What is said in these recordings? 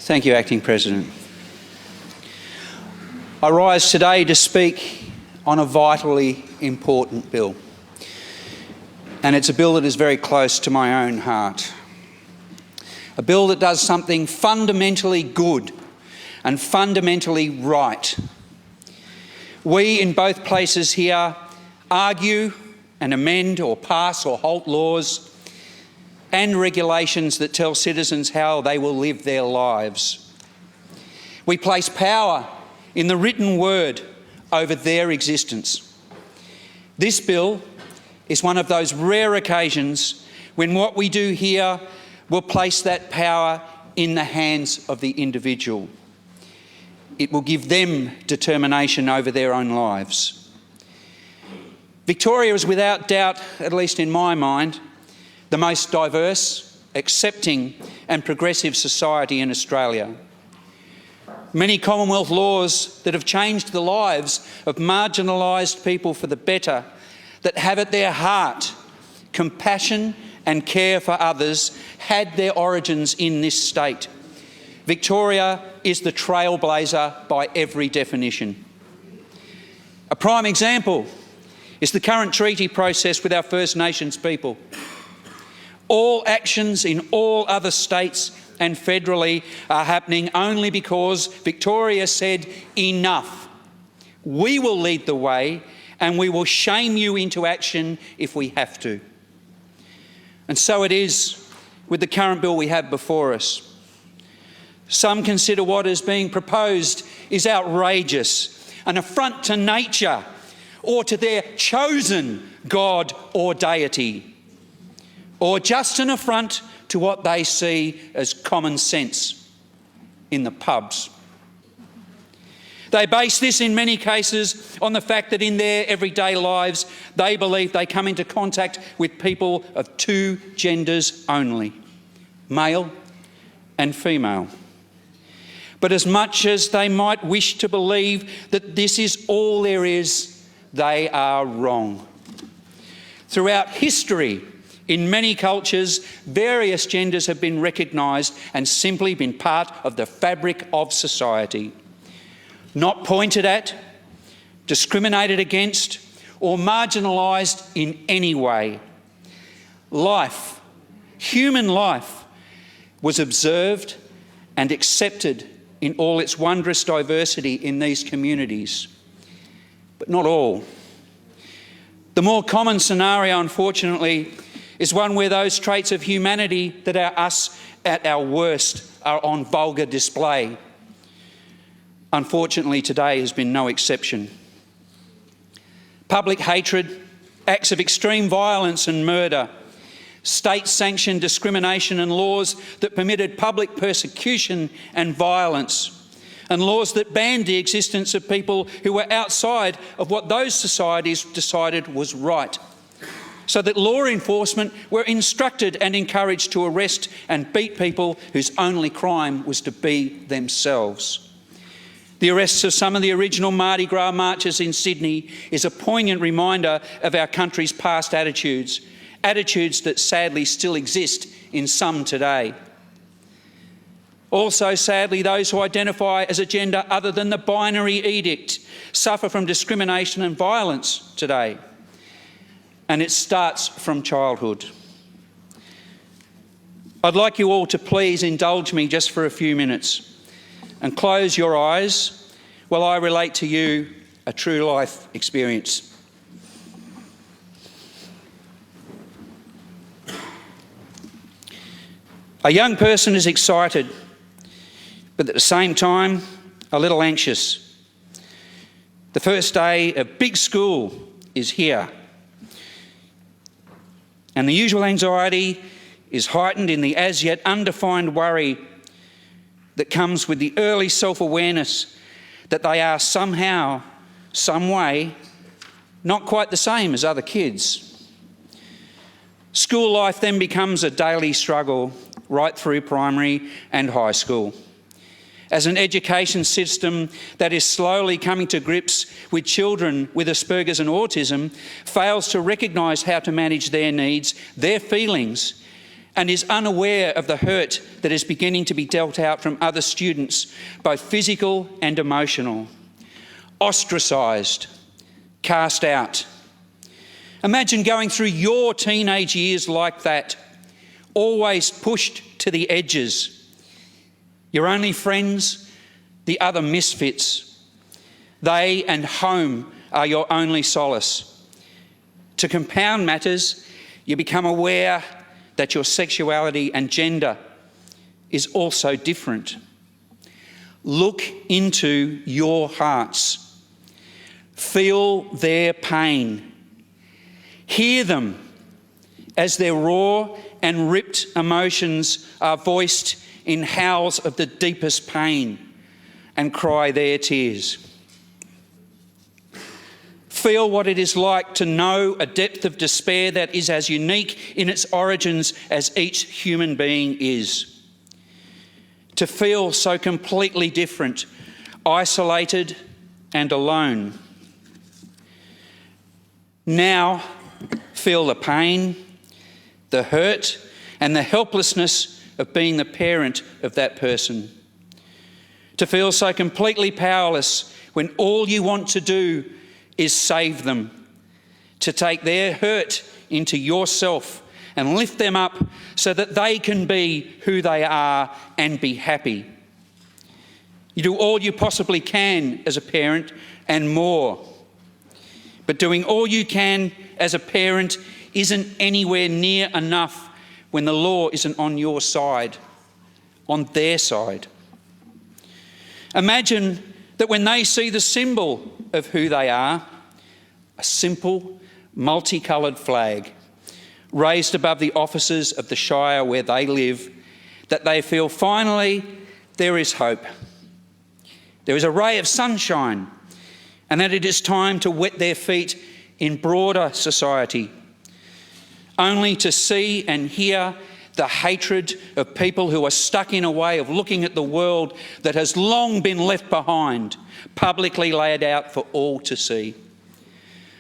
Thank you, Acting President. I rise today to speak on a vitally important bill, and it's a bill that is very close to my own heart. A bill that does something fundamentally good and fundamentally right. We in both places here argue and amend or pass or halt laws and regulations that tell citizens how they will live their lives. We place power in the written word over their existence. This bill is one of those rare occasions when what we do here will place that power in the hands of the individual. It will give them determination over their own lives. Victoria is without doubt, at least in my mind, the most diverse, accepting and progressive society in Australia. Many Commonwealth laws that have changed the lives of marginalised people for the better, that have at their heart compassion and care for others, had their origins in this state. Victoria is the trailblazer by every definition. A prime example is the current treaty process with our First Nations people. All actions in all other states and federally are happening only because Victoria said enough. We will lead the way and we will shame you into action if we have to. And so it is with the current bill we have before us. Some consider what is being proposed is outrageous, an affront to nature or to their chosen God or deity, or just an affront to what they see as common sense in the pubs. They base this in many cases on the fact that in their everyday lives they believe they come into contact with people of two genders only, male and female. But as much as they might wish to believe that this is all there is, they are wrong. Throughout history, in many cultures, various genders have been recognised and simply been part of the fabric of society. Not pointed at, discriminated against, or marginalised in any way. Life, human life, was observed and accepted in all its wondrous diversity in these communities. But not all. The more common scenario, unfortunately, is one where those traits of humanity that are us at our worst are on vulgar display. Unfortunately, today has been no exception. Public hatred, acts of extreme violence and murder, state-sanctioned discrimination and laws that permitted public persecution and violence, and laws that banned the existence of people who were outside of what those societies decided was right, so that law enforcement were instructed and encouraged to arrest and beat people whose only crime was to be themselves. The arrests of some of the original Mardi Gras marchers in Sydney is a poignant reminder of our country's past attitudes that sadly still exist in some today. Also, sadly, those who identify as a gender other than the binary edict suffer from discrimination and violence today. And it starts from childhood. I'd like you all to please indulge me just for a few minutes and close your eyes while I relate to you a true life experience. A young person is excited, but at the same time, a little anxious. The first day of big school is here. And the usual anxiety is heightened in the as yet undefined worry that comes with the early self-awareness that they are somehow, some way, not quite the same as other kids. School life then becomes a daily struggle right through primary and high school. As an education system that is slowly coming to grips with children with Asperger's and autism fails to recognise how to manage their needs, their feelings, and is unaware of the hurt that is beginning to be dealt out from other students, both physical and emotional. Ostracised, cast out. Imagine going through your teenage years like that, always pushed to the edges. Your only friends, the other misfits. They and home are your only solace. To compound matters, you become aware that your sexuality and gender is also different. Look into your hearts. Feel their pain. Hear them as their raw and ripped emotions are voiced in howls of the deepest pain, and cry their tears. Feel what it is like to know a depth of despair that is as unique in its origins as each human being is. To feel so completely different, isolated and alone. Now, feel the pain, the hurt, and the helplessness of being the parent of that person. To feel so completely powerless when all you want to do is save them. To take their hurt into yourself and lift them up so that they can be who they are and be happy. You do all you possibly can as a parent and more. But doing all you can as a parent isn't anywhere near enough when the law isn't on your side, on their side. Imagine that when they see the symbol of who they are, a simple, multicoloured flag raised above the offices of the shire where they live, that they feel finally there is hope. There is a ray of sunshine, and that it is time to wet their feet in broader society, only to see and hear the hatred of people who are stuck in a way of looking at the world that has long been left behind, publicly laid out for all to see,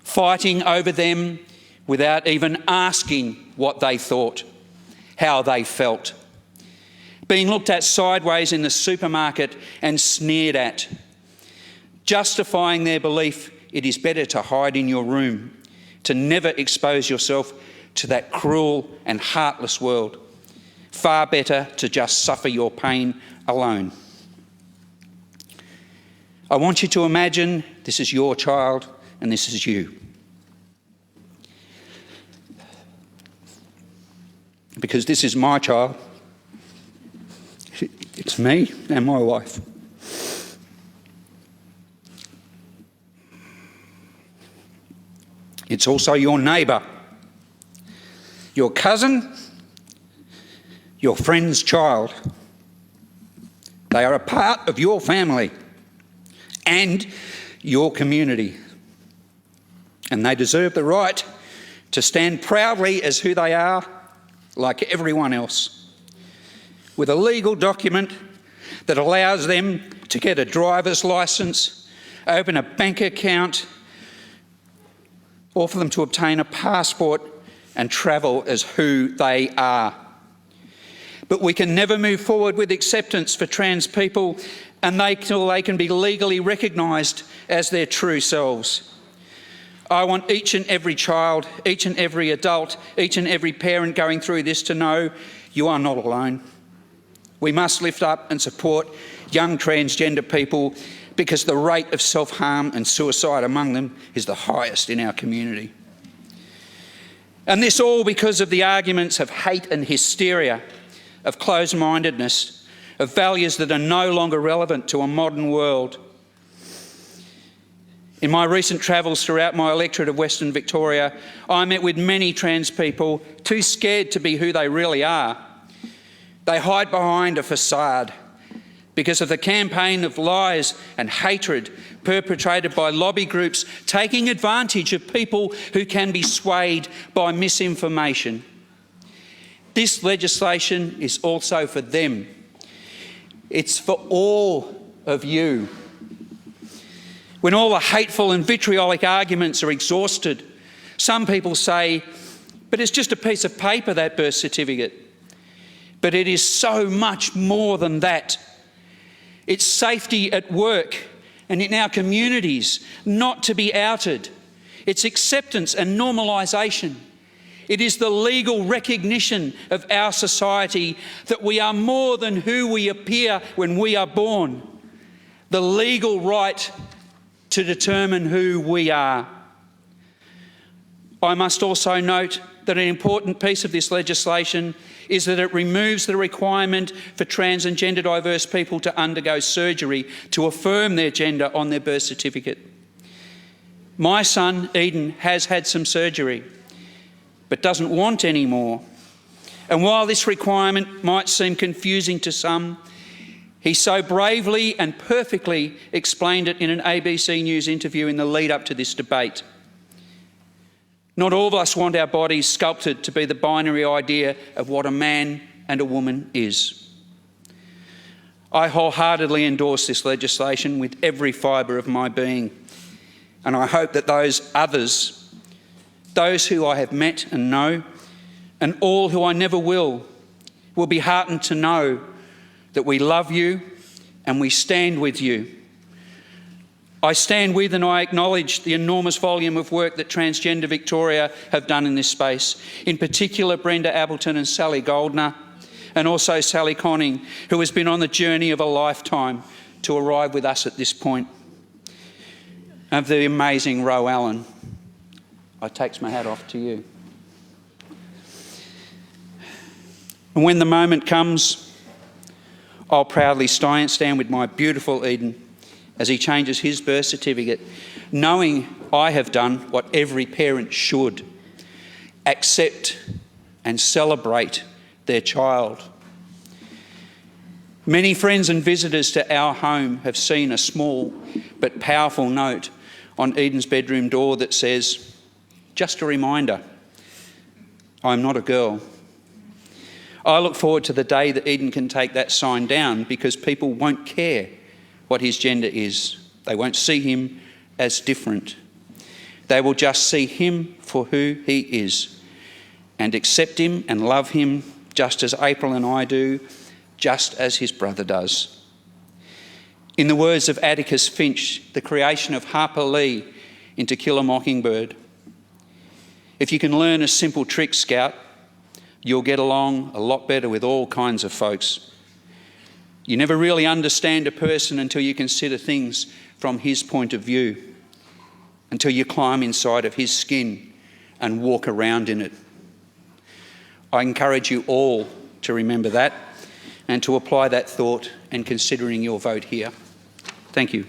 fighting over them without even asking what they thought, how they felt, being looked at sideways in the supermarket and sneered at, justifying their belief it is better to hide in your room, to never expose yourself to that cruel and heartless world. Far better to just suffer your pain alone. I want you to imagine this is your child and this is you. Because this is my child. It's me and my wife. It's also your neighbour, your cousin, your friend's child. They are a part of your family and your community. And they deserve the right to stand proudly as who they are, like everyone else, with a legal document that allows them to get a driver's licence, open a bank account, or for them to obtain a passport and travel as who they are. But we can never move forward with acceptance for trans people until they can be legally recognised as their true selves. I want each and every child, each and every adult, each and every parent going through this to know you are not alone. We must lift up and support young transgender people because the rate of self-harm and suicide among them is the highest in our community. And this all because of the arguments of hate and hysteria, of closed-mindedness, of values that are no longer relevant to a modern world. In my recent travels throughout my electorate of Western Victoria, I met with many trans people too scared to be who they really are. They hide behind a facade because of the campaign of lies and hatred perpetrated by lobby groups taking advantage of people who can be swayed by misinformation. This legislation is also for them. It's for all of you. When all the hateful and vitriolic arguments are exhausted, some people say, but it's just a piece of paper, that birth certificate. But it is so much more than that. It's safety at work and in our communities, not to be outed. It's acceptance and normalisation. It is the legal recognition of our society that we are more than who we appear when we are born. The legal right to determine who we are. I must also note that an important piece of this legislation is that it removes the requirement for trans and gender diverse people to undergo surgery to affirm their gender on their birth certificate. My son, Eden, has had some surgery, but doesn't want any more. And while this requirement might seem confusing to some, he so bravely and perfectly explained it in an ABC News interview in the lead up to this debate. Not all of us want our bodies sculpted to be the binary idea of what a man and a woman is. I wholeheartedly endorse this legislation with every fibre of my being, and I hope that those others, those who I have met and know, and all who I never will be heartened to know that we love you and we stand with you. I stand with and I acknowledge the enormous volume of work that Transgender Victoria have done in this space, in particular Brenda Appleton and Sally Goldner, and also Sally Conning, who has been on the journey of a lifetime to arrive with us at this point. Of the amazing Ro Allen, I take my hat off to you. And when the moment comes, I'll proudly stand with my beautiful Eden as he changes his birth certificate, knowing I have done what every parent should: accept and celebrate their child. Many friends and visitors to our home have seen a small but powerful note on Eden's bedroom door that says, "Just a reminder, I'm not a girl." I look forward to the day that Eden can take that sign down, because people won't care what his gender is. They won't see him as different. They will just see him for who he is and accept him and love him just as April and I do, just as his brother does. In the words of Atticus Finch, the creation of Harper Lee in To Kill a Mockingbird, if you can learn a simple trick, Scout, you'll get along a lot better with all kinds of folks. You never really understand a person until you consider things from his point of view, until you climb inside of his skin and walk around in it. I encourage you all to remember that and to apply that thought and considering your vote here. Thank you.